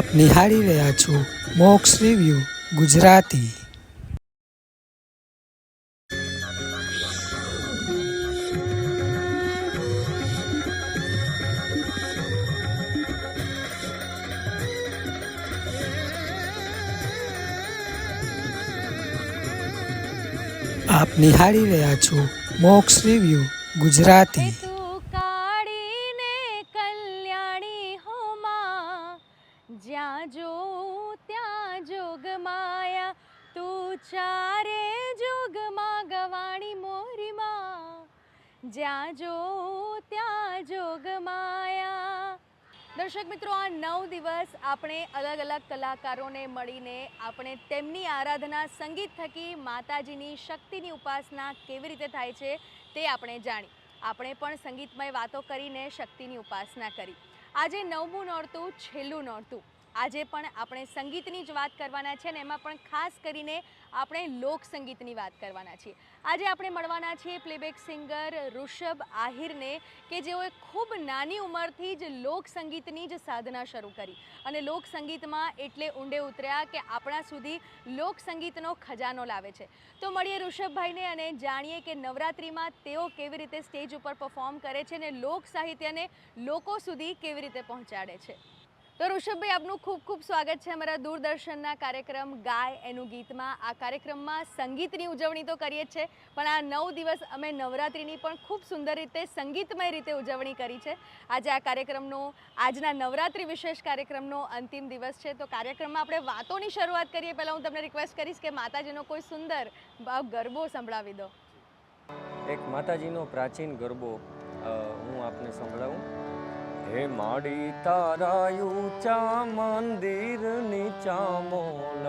આપ નિહાળી રહ્યા છો મોક્સ રિવ્યુ ગુજરાતી। આપ નિહાળી રહ્યા છો મોક્સ રિવ્યુ ગુજરાતી। જ્યાં જો ત્યાં જોગમાયા તું ચારે જોગમાં ગવાણી મોરીમાં જ્યાં જો ત્યાં જોગમાયા। દર્શક મિત્રો, આ 9 દિવસ આપણે અલગ અલગ કલાકારોને મળીને આપણે તેમની આરાધના સંગીત થકી માતાજીની શક્તિની ઉપાસના કેવી રીતે થાય છે તે આપણે જાણી, આપણે પણ સંગીતમય વાતો કરીને શક્તિની ઉપાસના કરી। આજે 9મું નોરતું, છેલ્લું નોરતું। આજે પણ આપણે સંગીતની જ વાત કરવાના છે ને એમાં પણ ખાસ કરીને આપણે લોક સંગીતની વાત કરવાના છીએ। આજે આપણે મળવાના છીએ પ્લેબેક સિંગર ઋષભ આહિરને કે જેઓએ ખૂબ નાની ઉંમરથી જ લોક સંગીતની જ સાધના શરૂ કરી અને લોક સંગીતમાં એટલે ઊંડે ઉતર્યા કે આપણા સુધી લોક સંગીતનો ખજાનો લાવે છે। તો મળીએ ઋષભભાઈને અને જાણીએ કે નવરાત્રિમાં તેઓ કેવી રીતે સ્ટેજ ઉપર પરફોર્મ કરે છે અને લોક સાહિત્યને લોકો સુધી કેવી રીતે પહોંચાડે છે। તો ઋષભભાઈ, આપનું ખૂબ ખૂબ સ્વાગત છે અમારા દૂરદર્શનના કાર્યક્રમ ગાય એનું ગીતમાં। આ કાર્યક્રમમાં સંગીતની ઉજવણી તો કરીએ જ છે, પણ આ 9 દિવસ અમે નવરાત્રિની પણ ખૂબ સુંદર રીતે સંગીતમય રીતે ઉજવણી કરી છે। આજે આ કાર્યક્રમનો, આજના નવરાત્રિ વિશેષ કાર્યક્રમનો અંતિમ દિવસ છે। તો કાર્યક્રમમાં આપણે વાતોની શરૂઆત કરીએ પહેલાં હું તમને રિક્વેસ્ટ કરીશ કે માતાજીનો કોઈ સુંદર ગરબો સંભળાવી દો। એક માતાજીનો પ્રાચીન ગરબો હું આપને સંભળાવું। હે માડી તારા ઊંચા મંદિરની ચામોલ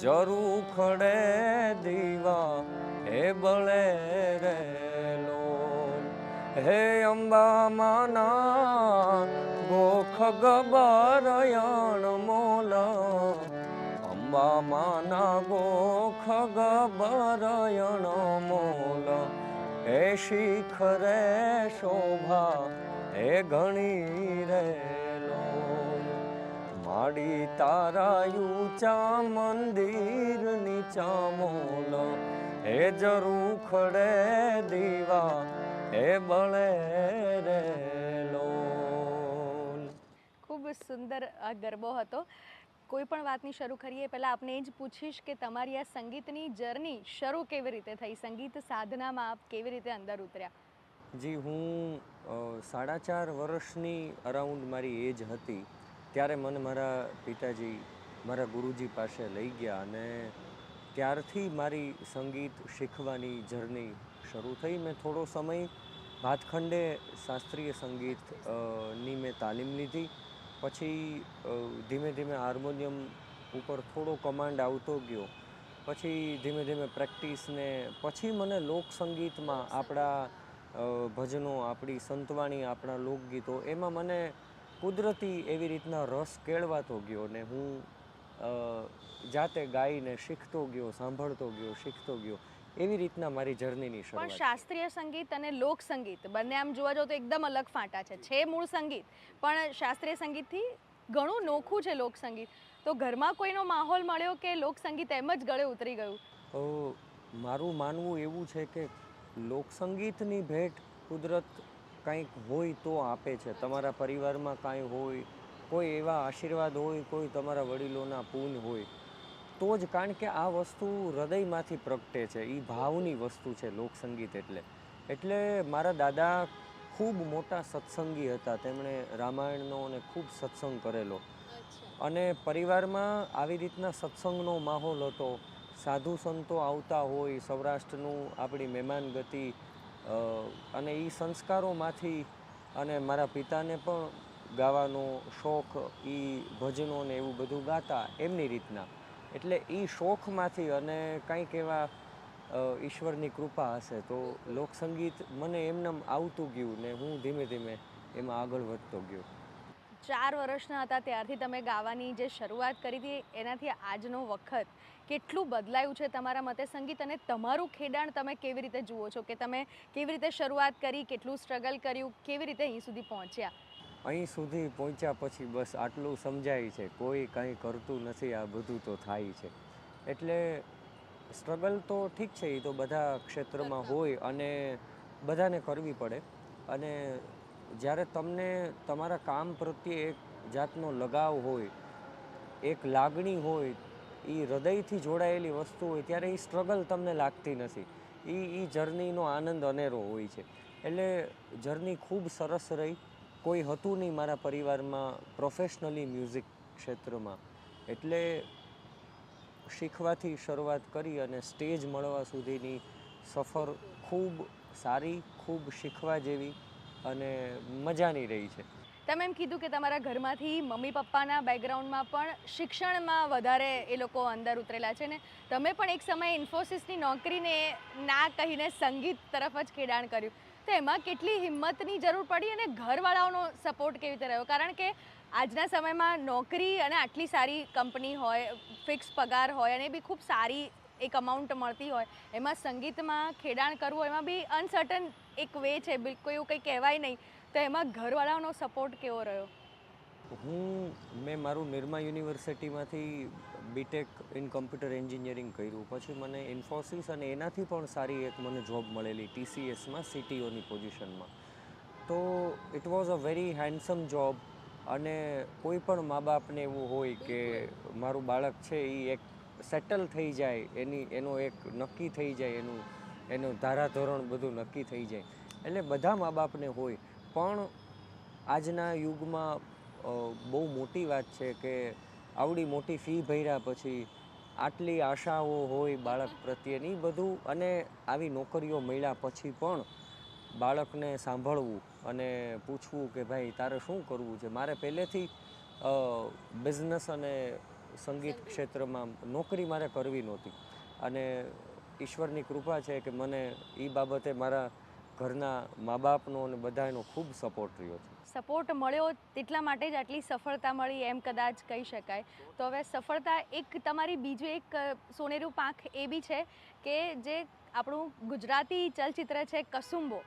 જરૂ ખડે દીવા હે બળે રે લોલ। હે અંબા માના ગોખ ગબરયણ મોલ અંબા માના ગોખ ગબરયણ મોલ હે શિખરે શોભા હે ઘણી રે લોલ। માડી તારા ઊંચા મંદિરની ચામોલ હે જરૂ ખડે દીવા હે બળે રે લોલ। ખૂબ સુંદર આ ગરબો હતો। કોઈ પણ વાતની શરૂ કરીએ પહેલાં આપને એ જ પૂછીશ કે તમારી આ સંગીતની જર્ની શરૂ કેવી રીતે થઈ, સંગીત સાધનામાં આપ કેવી રીતે અંદર ઉતર્યા? જી, હું 4.5 વર્ષની અરાઉન્ડ મારી એજ હતી ત્યારે મને મારા પિતાજી મારા ગુરુજી પાસે લઈ ગયા અને ત્યારથી મારી સંગીત શીખવાની જર્ની શરૂ થઈ। મેં થોડો સમય ભાતખંડે શાસ્ત્રીય સંગીત ની મેં તાલીમ લીધી, પછી ધીમે ધીમે હાર્મોનિયમ ઉપર થોડો કમાન્ડ આવતો ગયો, પછી ધીમે ધીમે પ્રેક્ટિસને પછી મને લોકસંગીતમાં આપણા ભજનો, આપણી સંતવાણી, આપણા લોકગીતો એમાં મને કુદરતી એવી રીતના રસ કેળવાતો ગયો ને હું જાતે ગાઈને શીખતો ગયો, સાંભળતો ગયો, શીખતો ગયો। એવી રીતના મારી જર્નીની શરૂઆત। પણ શાસ્ત્રીય સંગીત અને લોક સંગીત બંને આમ જોવા જાવ તો એકદમ અલગ ફાંટા છે મૂળ સંગીત, પણ શાસ્ત્રીય સંગીતથી ઘણું નોખું છે લોક સંગીત। તો ઘરમાં કોઈનો માહોલ મળ્યો કે લોક સંગીત એમ જ ગળે ઉતરી ગયું? મારું માનવું એવું છે કે લોકસંગીતની ભેટ કુદરત કંઈક હોય તો આપે છે। તમારા પરિવારમાં કાંઈ હોય, કોઈ એવા આશીર્વાદ હોય, કોઈ તમારા વડીલોના પૂન હોય તો જ, કારણ કે આ વસ્તુ હૃદયમાંથી પ્રગટે છે, એ ભાવની વસ્તુ છે લોકસંગીત એટલે મારા દાદા ખૂબ મોટા સત્સંગી હતા, તેમણે રામાયણનો અને ખૂબ સત્સંગ કરેલો અને પરિવારમાં આવી રીતના સત્સંગનો માહોલ હતો। સાધુ સંતો આવતા હોય, સૌરાષ્ટ્રનું આપણી મહેમાનગતિ અને એ સંસ્કારોમાંથી, અને મારા પિતાને પણ ગાવાનો શોખ, એ ભજનો ને એવું બધું ગાતા એમની રીતના, એટલે એ શોખમાંથી અને કંઈક એવા ઈશ્વરની કૃપા હશે તો લોકસંગીત મને એમનેમ આવતું ગયું ને હું ધીમે ધીમે એમાં આગળ વધતો ગયો। 4 વર્ષના હતા ત્યારથી તમે ગાવાની જે શરૂઆત કરી હતી એનાથી આજનો વખત કેટલું બદલાયું છે તમારા મતે સંગીત, અને તમારું ખેડાણ તમે કેવી રીતે જુઓ છો કે તમે કેવી રીતે શરૂઆત કરી, કેટલું સ્ટ્રગલ કર્યું, કેવી રીતે અહીં સુધી પહોંચ્યા? અહીં સુધી પહોંચ્યા પછી બસ આટલું સમજાય છે, કોઈ કંઈ કરતું નથી, આ બધું તો થાય છે. એટલે સ્ટ્રગલ તો ઠીક છે, એ તો બધા ક્ષેત્રમાં હોય અને બધાને કરવી પડે. અને જ્યારે તમને તમારા કામ પ્રત્યે એક જાતનો લગાવ હોય, એક લાગણી હોય, એ હૃદયથી જોડાયેલી વસ્તુ હોય, ત્યારે એ સ્ટ્રગલ તમને લાગતી નથી. એ જર્નીનો આનંદ અનેરો હોય છે. એટલે જર્ની ખૂબ સરસ રહી. કોઈ હતું નહીં મારા પરિવારમાં પ્રોફેશનલી મ્યુઝિક ક્ષેત્રમાં, એટલે શીખવાથી શરૂઆત કરી અને સ્ટેજ મળવા સુધીની સફર ખૂબ સારી, ખૂબ શીખવા જેવી અને મજાની રહી છે. તમે એમ કીધું કે તમારા ઘરમાંથી મમ્મી પપ્પાના બેકગ્રાઉન્ડમાં પણ શિક્ષણમાં વધારે એ લોકો અંદર ઉતરેલા છે ને તમે પણ એક સમયે ઇન્ફોસિસની નોકરીને ના કહીને સંગીત તરફ જ ખેડાણ કર્યું, તો એમાં કેટલી હિંમતની જરૂર પડી અને ઘરવાળાઓનો સપોર્ટ કેવી રીતે રહ્યો? કારણ કે આજના સમયમાં નોકરી અને આટલી સારી કંપની હોય, ફિક્સ પગાર હોય અને બી ખૂબ સારી એક અમાઉન્ટ મળતી હોય, એમાં સંગીતમાં ખેડાણ કરવું એમાં બી અનસર્ટન એક વે છે, બિલકુલ એવું કંઈ કહેવાય નહીં. તો એમાં ઘરવાળાઓનો સપોર્ટ કેવો રહ્યો? મેં મારું નિરમા યુનિવર્સિટીમાંથી બીટેક ઇન કમ્પ્યુટર એન્જિનિયરિંગ કર્યું. પછી મને ઇન્ફોસિસ અને એનાથી પણ સારી એક મને જોબ મળેલી TCSમાં CTOની પોઝિશનમાં. તો it was a very handsome job. અને કોઈ પણ મા બાપને એવું હોય કે મારું બાળક છે એ એક સેટલ થઈ જાય, એનો એક નક્કી થઈ જાય, એનું ધારાધોરણ બધું નક્કી થઈ જાય, એટલે બધા મા બાપને હોય. પણ આજના યુગમાં બહુ મોટી વાત છે કે આવડી મોટી ફી ભર્યા પછી આટલી આશાઓ હોય બાળક પ્રત્યેની બધું, અને આવી નોકરીઓ મળ્યા પછી પણ બાળકને સાંભળવું અને પૂછવું કે ભાઈ તારે શું કરવું છે. મારે પહેલેથી બિઝનેસ અને સંગીત ક્ષેત્રમાં નોકરી મારે કરવી નહોતી, અને ઈશ્વરની કૃપા છે કે મને એ બાબતે મારા ઘરના મા બાપનો અને બધાનો ખૂબ સપોર્ટ રહ્યો છે. સપોર્ટ મળ્યો તેટલા માટે જ આટલી સફળતા મળી એમ કદાચ કહી શકાય. તો હવે સફળતા એક તમારી બીજું એક સોનેરું પાંખ એ બી છે કે જે આપણું ગુજરાતી ચલચિત્ર છે કસુંબો,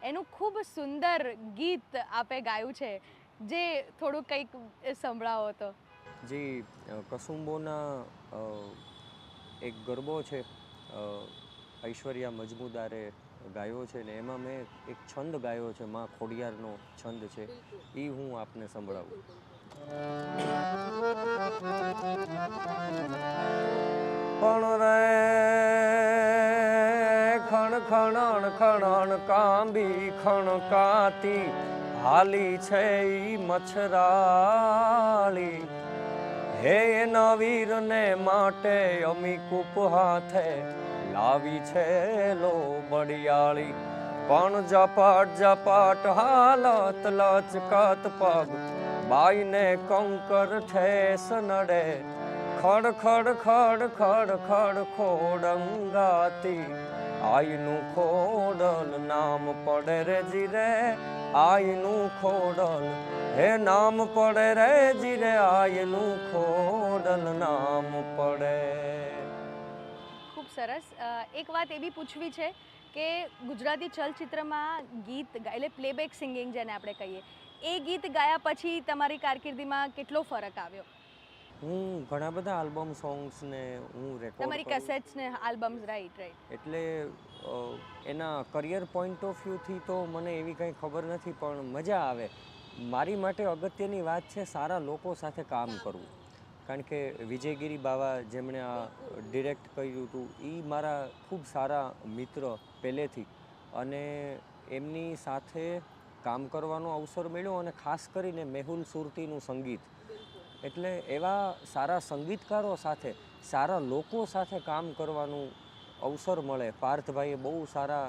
એનું ખૂબ સુંદર ગીત આપે ગાયું છે, જે થોડું કંઈક સંભળાવો તો. જી, કસુંબોના એક ગરબો છે, ઐશ્વર્યા મજમુદારે ગાયો છે ને એમાં મેં એક છંદ ગાયો છે, માં ખોડિયારનો છંદ છે, એ હું આપને સંભળાવું. પણ રે ખણ ખણણ ખણણ કાંબી ખણકાતી હાલી છે ઈ મચ્છરાળી, હે નવીરને માટે અમી કૂપ હાથે લાવી છે લો બડિયાળી. પણ ઝપાટ ઝપાટ હાલત લચકત પગ બાઈને કંકર ઠેસ નડે, ખડ ખડ ખડ ખડ ખડ ખોડંગાતી આઈનું ખોડલ નામ પડે રે જીરે, આઈનું ખોડલ હે નામ પડે રે જીરે, આઈનું ખોડલ નામ પડે. ખૂબ સરસ. એક વાત એ બી પૂછવી છે કે ગુજરાતી ચલચિત્રમાં ગીત એટલે પ્લેબેક સિંગિંગ જેને આપણે કહીએ, એ ગીત ગાયા પછી તમારી કારકિર્દીમાં કેટલો ફરક આવ્યો? હું ઘણા બધા આલ્બમ સોંગ્સને હું રેકોર્ડ તમારી કેસેટ્સ ને આલ્બમ્સ, રાઈટ રાઈટ. એટલે એના કરિયર પોઈન્ટ ઓફ વ્યૂથી તો મને એવી કંઈ ખબર નથી, પણ મજા આવે. મારી માટે અગત્યની વાત છે સારા લોકો સાથે કામ કરવું. કારણ કે વિજયગીરી બાવા જેમણે આ ડિરેક્ટ કર્યું હતું એ મારા ખૂબ સારા મિત્ર પહેલેથી, અને એમની સાથે કામ કરવાનો અવસર મળ્યો, અને ખાસ કરીને મેહુલ સુરતીનું સંગીત. એટલે એવા સારા સંગીતકારો સાથે, સારા લોકો સાથે કામ કરવાનું અવસર મળે. પાર્થભાઈએ બહુ સારા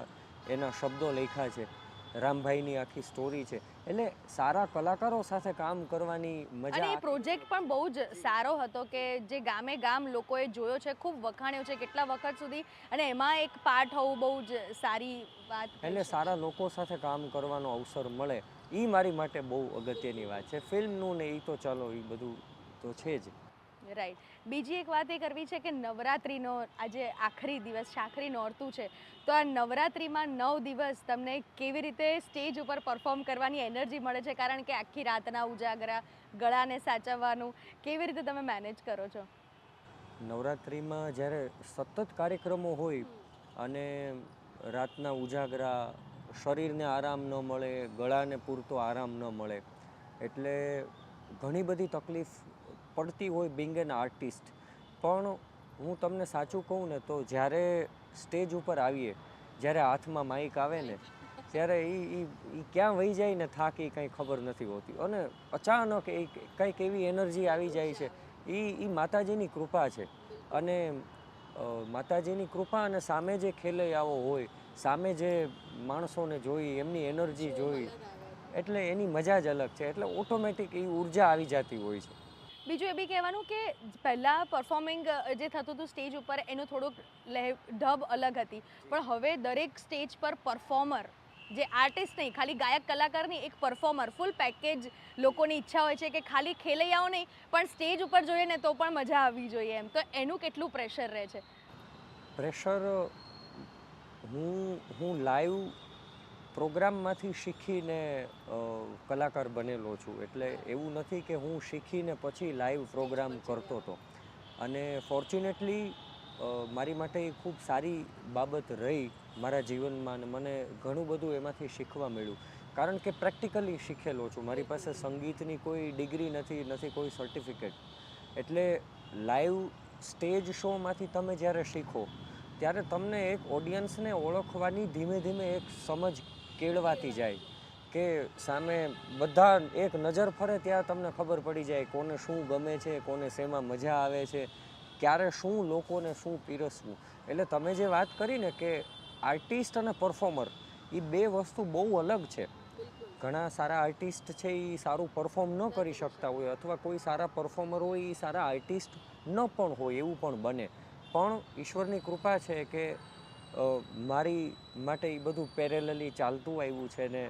એના શબ્દો લખ્યા છે, રામભાઈની આખી સ્ટોરી છે. એટલે સારા કલાકારો સાથે કામ કરવાની મજા. અને એ પ્રોજેક્ટ પણ બહુ જ સારો હતો કે જે ગામે ગામ લોકોએ જોયો છે, ખૂબ વખાણ્યો છે કેટલા વખત સુધી, અને એમાં એક પાર્ટ હોવું બહુ જ સારી વાત. એટલે સારા લોકો સાથે કામ કરવાનો અવસર મળે એ મારી માટે બહુ અગત્યની વાત છે. ફિલ્મનું ને એ તો ચાલો એ બધું તો છે જ. રાઈટ. બીજી એક વાત એ કરવી છે કે નવરાત્રિનો આજે આખરી દિવસ છે, આખરી નોરતું છે, તો આ નવરાત્રિમાં 9 દિવસ તમને કેવી રીતે સ્ટેજ ઉપર પરફોર્મ કરવાની એનર્જી મળે છે? કારણ કે આખી રાતના ઉજાગરા, ગળાને સાચવવાનું કેવી રીતે તમે મેનેજ કરો છો? નવરાત્રિમાં જ્યારે સતત કાર્યક્રમો હોય અને રાતના ઉજાગરા, શરીરને આરામ ન મળે, ગળાને પૂરતો આરામ ન મળે, એટલે ઘણી બધી તકલીફ પડતી હોય બિંગ એન આર્ટિસ્ટ. પણ હું તમને સાચું કહું ને તો જ્યારે સ્ટેજ ઉપર આવીએ, જ્યારે હાથમાં માઇક આવે ને, ત્યારે એ ક્યાં વહી જાય ને થાક એ કંઈ ખબર નથી હોતી. અને અચાનક એ કંઈક એવી એનર્જી આવી જાય છે, એ માતાજીની કૃપા છે. અને માતાજીની કૃપા અને સામે જે ખેલૈયાઓ હોય, સામે જે માણસોને જોઈ, એમની એનર્જી જોઈ, એટલે એની મજા જ અલગ છે. એટલે ઓટોમેટિક એ ઉર્જા આવી જતી હોય છે. બીજું એ બી કહેવાનું કે પહેલાં પરફોર્મિંગ જે થતું હતું સ્ટેજ ઉપર એનું થોડુંક ઢબ અલગ હતી, પણ હવે દરેક સ્ટેજ પર પરફોર્મર, જે આર્ટિસ્ટ નહીં, ખાલી ગાયક કલાકાર નહીં, એક પરફોર્મર ફૂલ પેકેજ લોકોની ઈચ્છા હોય છે કે ખાલી ખેલૈયાઓ નહીં પણ સ્ટેજ ઉપર જોઈએ ને તો પણ મજા આવવી જોઈએ એમ. તો એનું કેટલું પ્રેશર રહે છે? પ્રેશર હું લાઈવ પ્રોગ્રામમાંથી શીખીને કલાકાર બનેલો છું. એટલે એવું નથી કે હું શીખીને પછી લાઈવ પ્રોગ્રામ કરતો હતો. અને ફોર્ચ્યુનેટલી મારી માટે એ ખૂબ સારી બાબત રહી મારા જીવનમાં, અને મને ઘણું બધું એમાંથી શીખવા મળ્યું. કારણ કે પ્રેક્ટિકલી શીખેલો છું. મારી પાસે સંગીતની કોઈ ડિગ્રી નથી કોઈ સર્ટિફિકેટ. એટલે લાઈવ સ્ટેજ શોમાંથી તમે જ્યારે શીખો ત્યારે તમને એક ઓડિયન્સને ઓળખવાની ધીમે ધીમે એક સમજ કેળવાતી જાય કે સામે બધા એક નજર ફરે ત્યાં તમને ખબર પડી જાય કોને શું ગમે છે, કોને શેમાં મજા આવે છે, ક્યારે શું લોકોને શું પીરસવું. એટલે તમે જે વાત કરી ને કે આર્ટિસ્ટ અને પરફોર્મર, એ બે વસ્તુ બહુ અલગ છે. ઘણા સારા આર્ટિસ્ટ છે એ સારું પરફોર્મ ન કરી શકતા હોય, અથવા કોઈ સારા પરફોર્મર હોય એ સારા આર્ટિસ્ટ ન પણ હોય, એવું પણ બને. પણ ઈશ્વરની કૃપા છે કે મારી માટે એ બધું પેરેલલી ચાલતું આવ્યું છે ને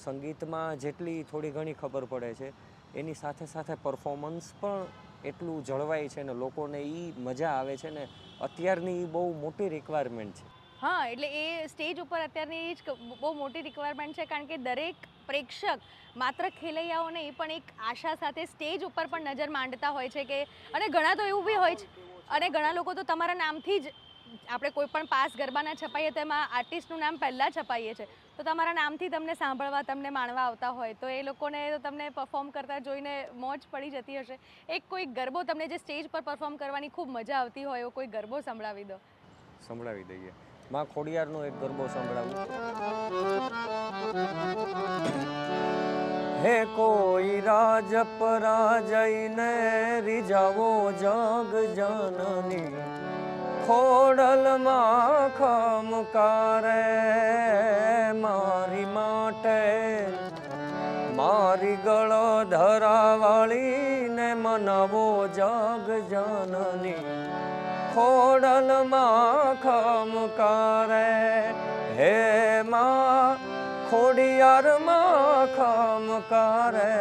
સંગીતમાં જેટલી થોડી ઘણી ખબર પડે છે એની સાથે સાથે પરફોર્મન્સ પણ એટલું જળવાય છે ને લોકોને એ મજા આવે છે ને અત્યારની એ બહુ મોટી રિક્વાયરમેન્ટ છે. હા, એટલે એ સ્ટેજ ઉપર અત્યારની એ જ બહુ મોટી રિક્વાયરમેન્ટ છે, કારણ કે દરેક પ્રેક્ષક માત્ર ખેલૈયાઓને એ પણ એક આશા સાથે સ્ટેજ ઉપર પણ નજર માંડતા હોય છે કે, અને ઘણા તો એવું બી હોય છે, અને ઘણા લોકો તો તમારા નામથી જ, આપણે કોઈ પણ પાસ ગરબાના છપાઈએ તો એમાં આર્ટિસ્ટનું નામ પહેલાં છપાઈએ છે, તો તમારા નામથી તમને સાંભળવા, તમને માણવા આવતા હોય, તો એ લોકોને તો તમને પરફોર્મ કરતા જોઈને મોજ પડી જતી હશે. એક કોઈ ગરબો તમને જે સ્ટેજ પર પરફોર્મ કરવાની ખૂબ મજા આવતી હોય એવો કોઈ ગરબો સંભળાવી દો. સંભળાવી દઈએ. માં ખોડિયારનો એક ગરબો સંભળાવું. હે કોઈ રાજ પરાજયને રીઝાવો જગ જનની, ખોડલમાં ખમકારે મારી માટે, મારી ગળો ધરાવાળીને મનાવો જગ જનની, ખોડલમાં ખમકારે હે માં ખોડિયારમાં ખમકારે.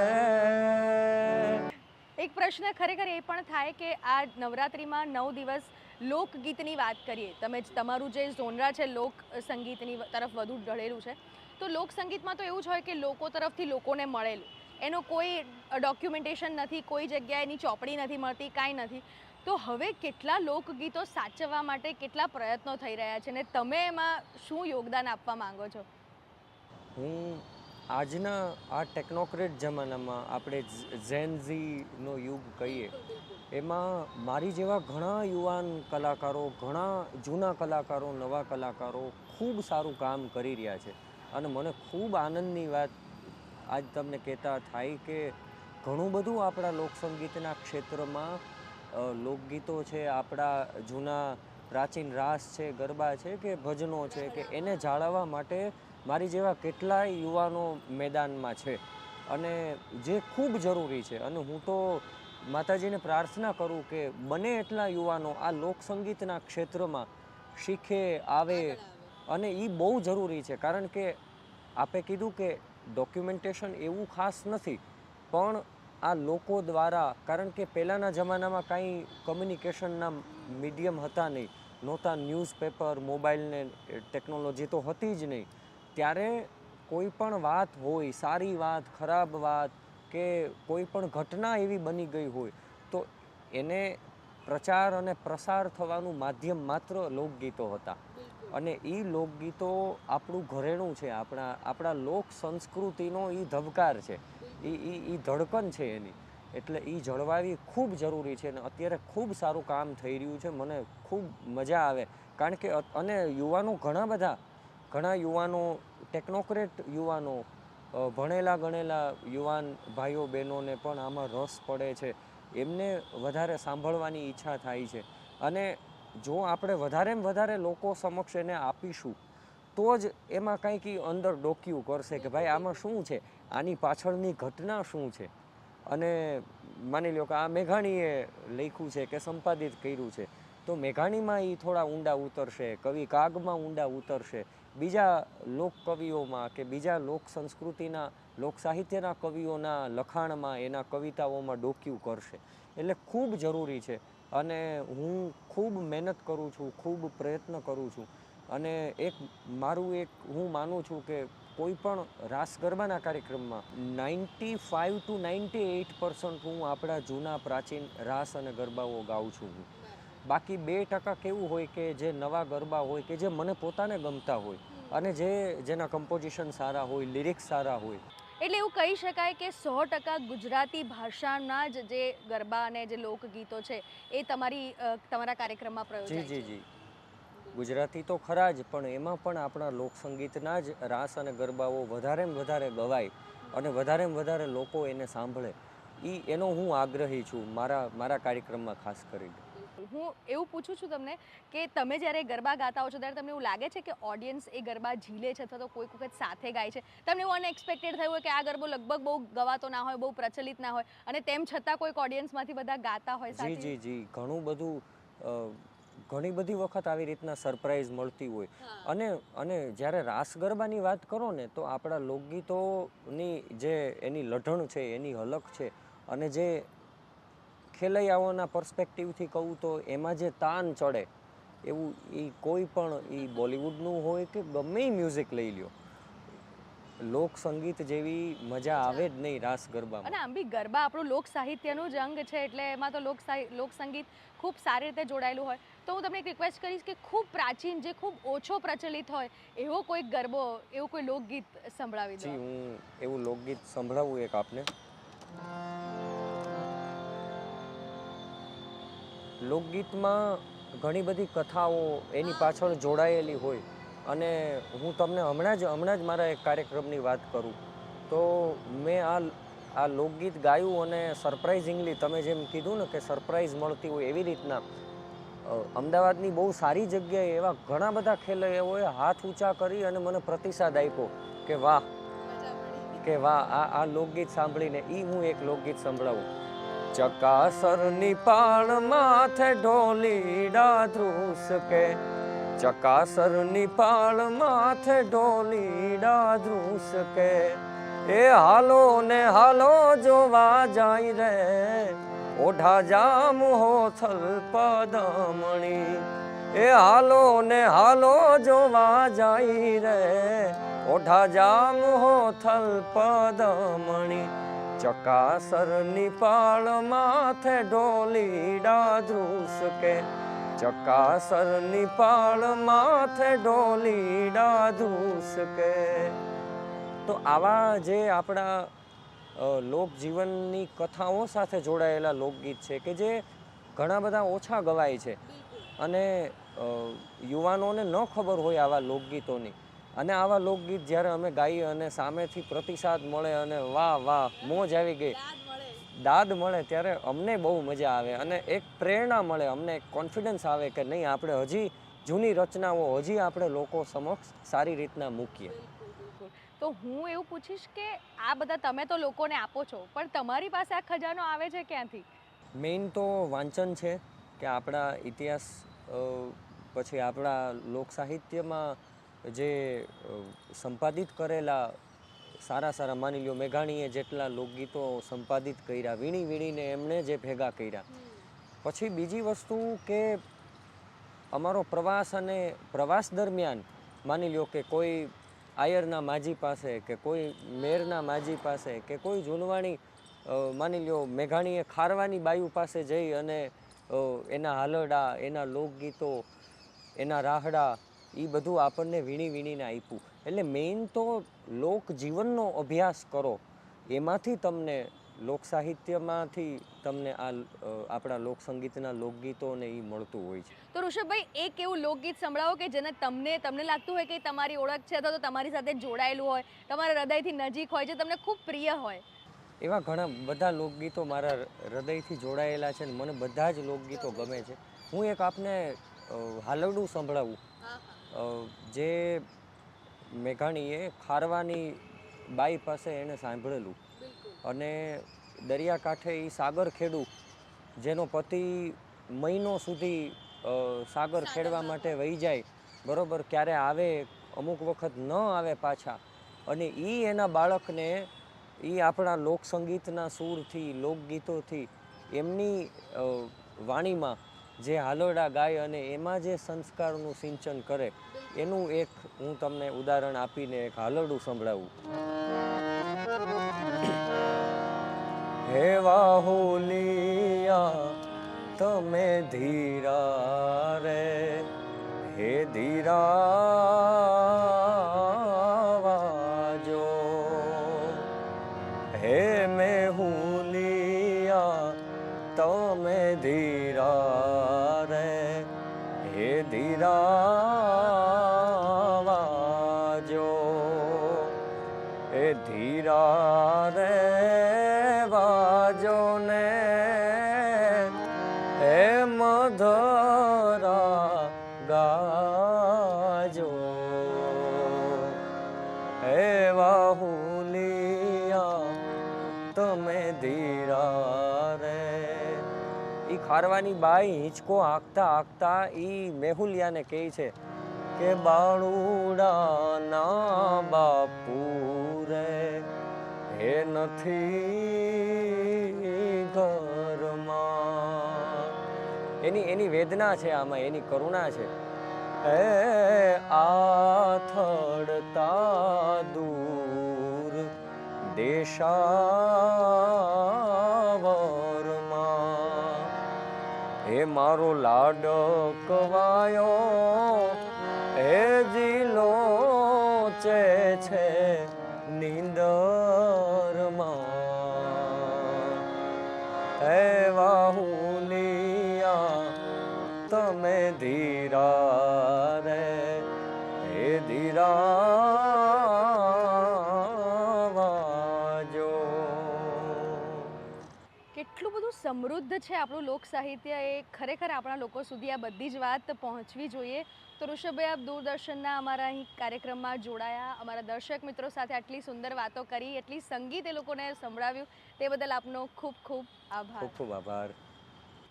એક પ્રશ્ન ખરેખર એ પણ થાય કે આ નવરાત્રિમાં 9 દિવસ લોકગીતની વાત કરીએ, તમે તમારું જે ઝોનરા છે લોક સંગીતની તરફ વધુ ઢળેલું છે, તો લોક સંગીતમાં તો એવું જ હોય કે લોકો તરફથી લોકોને મળેલું, એનો કોઈ ડોક્યુમેન્ટેશન નથી, કોઈ જગ્યાએ એની ચોપડી નથી મળતી, કાંઈ નથી. તો હવે કેટલા લોકગીતો સાચવવા માટે કેટલા પ્રયત્નો થઈ રહ્યા છે, ને તમે એમાં શું યોગદાન આપવા માંગો છો? હું આજના આ ટેકનોક્રેટ જમાનામાં, આપણે ઝેનઝીનો યુગ કહીએ, એમાં મારી જેવા ઘણા યુવાન કલાકારો, ઘણા જૂના કલાકારો, નવા કલાકારો ખૂબ સારું કામ કરી રહ્યા છે. અને મને ખૂબ આનંદની વાત આજ તમને કહેતા થાય કે ઘણું બધું આપણા લોકસંગીતના ક્ષેત્રમાં લોકગીતો છે, આપણા જૂના પ્રાચીન રાસ છે, ગરબા છે કે ભજનો છે, કે એને જાળવવા માટે મારી જેવા કેટલાય યુવાનો મેદાનમાં છે, અને જે ખૂબ જરૂરી છે. અને હું તો માતાજીને પ્રાર્થના કરું કે બને એટલા યુવાનો આ લોકસંગીતના ક્ષેત્રમાં શીખે, આવે, અને એ બહુ જરૂરી છે. કારણ કે આપે કીધું કે ડોક્યુમેન્ટેશન એવું ખાસ નથી, પણ આ લોકો દ્વારા, કારણ કે પહેલાંના જમાનામાં કાંઈ કમ્યુનિકેશનના મીડિયમ હતા નહીં, નહોતા ન્યૂઝપેપર, મોબાઈલને ટેકનોલોજી તો હતી જ નહીં, ત્યારે કોઈ પણ વાત હોય, સારી વાત, ખરાબ વાત કે કોઈ પણ ઘટના એવી બની ગઈ હોય તો એને પ્રચાર અને પ્રસાર થવાનું માધ્યમ માત્ર લોકગીતો હતા. અને એ લોકગીતો આપણું ઘરેણું છે, આપણા લોક સંસ્કૃતિનો એ ધબકાર છે, એ ધડકન છે એની, એટલે એ જળવાવી ખૂબ જરૂરી છે. અને અત્યારે ખૂબ સારું કામ થઈ રહ્યું છે, મને ખૂબ મજા આવે. કારણ કે અને યુવાનો ઘણા યુવાનો, ટેકનોક્રેટ યુવાનો, ભણેલા ગણેલા યુવાન ભાઈઓ બહેનોને પણ આમાં રસ પડે છે, એમને વધારે સાંભળવાની ઈચ્છા થાય છે. અને જો આપણે વધારેમાં વધારે લોકો સમક્ષ એને આપીશું તો જ એમાં કંઈક અંદર ડોક્યું કરશે કે ભાઈ આમાં શું છે, આની પાછળની ઘટના શું છે. અને માની લો કે આ મેઘાણીએ લખ્યું છે કે સંપાદિત કર્યું છે, તો મેઘાણીમાં એ થોડા ઊંડા ઉતરશે, કવિ કાગમાં ઊંડા ઉતરશે, બીજા લોક કવિઓમાં કે બીજા લોક સંસ્કૃતિના, લોક સાહિત્યના કવિઓના લખાણમાં, એના કવિતાઓમાં ડોક્યું કરશે. એટલે ખૂબ જરૂરી છે. અને હું ખૂબ મહેનત કરું છું, ખૂબ પ્રયત્ન કરું છું. અને હું માનું છું કે કોઈ પણ રાસ ગરબાના કાર્યક્રમમાં 95 to 98% હું આપણા જૂના પ્રાચીન રાસ અને ગરબાઓ ગાઉં છું. બાકી 2% કેવું હોય કે જે નવા ગરબા હોય કે જે મને પોતાને ગમતા હોય અને જેના કમ્પોઝિશન સારા હોય, લિરિક્સ સારા હોય. એટલે એવું કહી શકાય કે 100% ગુજરાતી ભાષાના જ જે ગરબા અને જે લોકગીતો છે એ તમારા કાર્યક્રમમાં પ્રયોજાય છે. જી. ગુજરાતી તો ખરા જ, પણ એમાં પણ આપણા લોકસંગીતના જ રાસ અને ગરબાઓ વધારેમાં વધારે ગવાય અને વધારેમાં વધારે લોકો એને સાંભળે, એનો હું આગ્રહી છું મારા કાર્યક્રમમાં ખાસ કરીને. હું એવું પૂછું છું તમને કે તમે જ્યારે ગરબા ગાતા હો છો ત્યારે તમને એવું લાગે છે કે ઓડિયન્સ એ ગરબા ઝીલે છે અથવા તો કોઈક વખત સાથે ગાય છે? તમને એવું અનએક્સપેક્ટેડ થયું હોય કે આ ગરબો લગભગ બહુ ગવાતો ના હોય, બહુ પ્રચલિત ના હોય અને તેમ છતાં કોઈક ઓડિયન્સમાંથી બધા ગાતા હોય સાથે? જી. ઘણી બધી વખત આવી રીતના સરપ્રાઈઝ મળતી હોય. અને જ્યારે રાસ ગરબાની વાત કરો ને તો આપણા લોકગીતોની જે એની લઢણ છે, એની હલક છે, અને જે ખેલૈયાઓના પર્સપેક્ટિવથી કહું તો એમાં જે તાન ચડે એવું એ કોઈ પણ એ બોલિવૂડનું હોય કે ગમે એ મ્યુઝિક લઈ લ્યો, લોક સંગીત જેવી મજા આવે જ નહીં રાસ ગરબામાં. અને આમ બી ગરબા આપણું લોક સાહિત્યનું જ અંગ છે, એટલે એમાં તો લોક સંગીત ખૂબ સારી રીતે જોડાયેલું હોય. તો હું તમને એક રિક્વેસ્ટ કરીશ કે ખૂબ પ્રાચીન, જે ખૂબ ઓછો પ્રચલિત હોય એવો કોઈ ગરબો, એવું કોઈ લોકગીત સંભળાવી દો. હું એવું લોકગીત સંભળાવું એક આપને. લોકગીતમાં ઘણી બધી કથાઓ એની પાછળ જોડાયેલી હોય. અને હું તમને હમણાં જ મારા એક કાર્યક્રમની વાત કરું તો મેં આ લોકગીત ગાયું અને સરપ્રાઇઝિંગલી, તમે જેમ કીધું ને કે સરપ્રાઇઝ મળતી હોય એવી રીતના અમદાવાદની બહુ સારી જગ્યાએ એવા ઘણા બધા ખેલૈયાઓએ હાથ ઊંચા કરી અને મને પ્રતિસાદ આપ્યો કે વાહ આ લોકગીત સાંભળીને. હું એક લોકગીત સંભળાવું. ચકાસરની પાળ માથે ઢોલીડા ધ્રુસ કે, ચકાસરની પાળ માથે ઢોલીડા ધ્રુસ કે, એ હાલો ને હાલો જોવા જાય રે ઓઢા જામ હો થલ પદમણી, એ હાલો ને હાલો જોવા જાય રે ઓઢા જામ હો થલ પદમણી, ચકાસરની પાળ માથે ઢોલીડા ધ્રુસ કે, ચકાસરની પાળ માથે ઢોલીડા ધ્રુસ કે. તો આવા જે આપણા લોકજીવનની કથાઓ સાથે જોડાયેલા લોકગીત છે કે જે ઘણા બધા ઓછા ગવાય છે અને યુવાનોને ન ખબર હોય આવા લોકગીતોની. અને આવા લોકગીત જ્યારે અમે ગાઈએ અને સામેથી પ્રતિસાદ મળે અને વાહ મોજ આવી ગઈ, દાદ મળે, ત્યારે અમને બહુ મજા આવે અને એક પ્રેરણા મળે, અમને એક કોન્ફિડન્સ આવે કે નહીં, આપણે હજી જૂની રચનાઓ હજી આપણે લોકો સમક્ષ સારી રીતના મૂકીએ. તો હું એવું પૂછીશ કે આ બધા તમે તો લોકોને આપો છો, પણ તમારી પાસે આ ખજાનો આવે છે ક્યાંથી? મેઇન તો વાંચન છે કે આપણા ઇતિહાસ, પછી આપણા લોક સાહિત્યમાં જે સંપાદિત કરેલા સારા સારા, માની લ્યો મેઘાણીએ જેટલા લોકગીતો સંપાદિત કર્યા, વીણી વીણીને એમણે જે ભેગા કર્યા. પછી બીજી વસ્તુ કે અમારો પ્રવાસ, અને પ્રવાસ દરમિયાન માની લ્યો કે કોઈ આયરના માજી પાસે, કે કોઈ મેરના માજી પાસે, કે કોઈ જૂનવાણી માની લ્યો મેઘાણીએ ખારવાની બાયુ પાસે જઈ અને એના હાલરડા, એના લોકગીતો, એના રાહડા, એ બધું આપણને વીણી વીણીને આપ્યું. એટલે મેઇન તો લોકજીવનનો અભ્યાસ કરો, એમાંથી તમને લોક સાહિત્યમાંથી તમને આ આપણા લોકસંગીતના લોકગીતો ને એ મળતું હોય છે. તો ઋષભભાઈ, એક એવું લોકગીત સંભળાવો કે જેને તમને લાગતું હોય કે તમારી ઓળખ છે, અથવા તો તમારી સાથે જોડાયેલું હોય, તમારા હૃદયથી નજીક હોય, જે તમને ખૂબ પ્રિય હોય. એવા ઘણા બધા લોકગીતો મારા હૃદયથી જોડાયેલા છે, ને મને બધા જ લોકગીતો ગમે છે. હું એક આપને હાલરડું સંભળાવું, જે મેઘાણીએ ખારવાની બાઈ પાસે એણે સાંભળેલું. અને દરિયાકાંઠે એ સાગર ખેડૂ, જેનો પતિ મહિનો સુધી સાગર ખેડવા માટે વહી જાય, બરાબર, ક્યારે આવે, અમુક વખત ન આવે પાછા, અને એ એના બાળકને એ આપણા લોકસંગીતના સૂરથી, લોકગીતોથી, એમની વાણીમાં જે હાલોડા ગાય અને એમાં જે સંસ્કારનું સિંચન કરે, એનું એક હું તમને ઉદાહરણ આપીને એક હાલરડું સંભળાવું. હે વાહુલિયા તમે ધીરા રે, હે ધીરા વાજો, હે મેહુલિયા તમે ધીરા રે, હે ધીરા વાજો, હે ધીરા રે વાજો ને, હે મધરા ગાજો, હે વાહુલિયા તમે ધીરા રે. એ ખારવાની બાઈ હિંચકો હાંકતા હાંકતા એ મેહુલિયાને કહે છે કે બાળુડાના બાપુ રે, હે નથી ઘરમાં. એની વેદના છે આમાં, એની કરુણા છે. હે આથડતા દૂર દેશાવરમાં, હે મારો લાડકવાયો, હે જીલો છે નીંદરમાં, હે વાહુલિયા તમે ધીરા રે, હે ધીરા વાજો. કેટલું બધું સમૃદ્ધ છે આપણું લોક સાહિત્ય, એ ખરેખર આપણા લોકો સુધી આ બધી જ વાત પહોંચવી જોઈએ. તો ઋષભભાઈ, આપ દૂરદર્શનના અમારા અહીં કાર્યક્રમમાં જોડાયા, અમારા દર્શક મિત્રો સાથે આટલી સુંદર વાતો કરી, એટલી સંગીત એ લોકોને સંભળાવ્યું, તે બદલ આપનો ખૂબ ખૂબ આભાર. ખૂબ ખૂબ આભાર.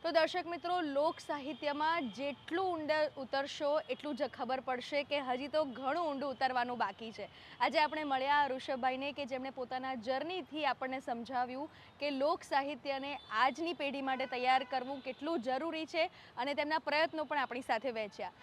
તો દર્શક મિત્રો, લોક સાહિત્યમાં જેટલું ઊંડે ઉતરશો એટલું જ ખબર પડશે કે હજી તો ઘણું ઊંડું ઉતરવાનું બાકી છે. આજે આપણે મળ્યા ઋષભભાઈને, કે જેમણે પોતાના જર્નીથી આપણને સમજાવ્યું કે લોક સાહિત્યને આજની પેઢી માટે તૈયાર કરવું કેટલું જરૂરી છે, અને તેમના પ્રયત્નો પણ આપણી સાથે વહેંચ્યા.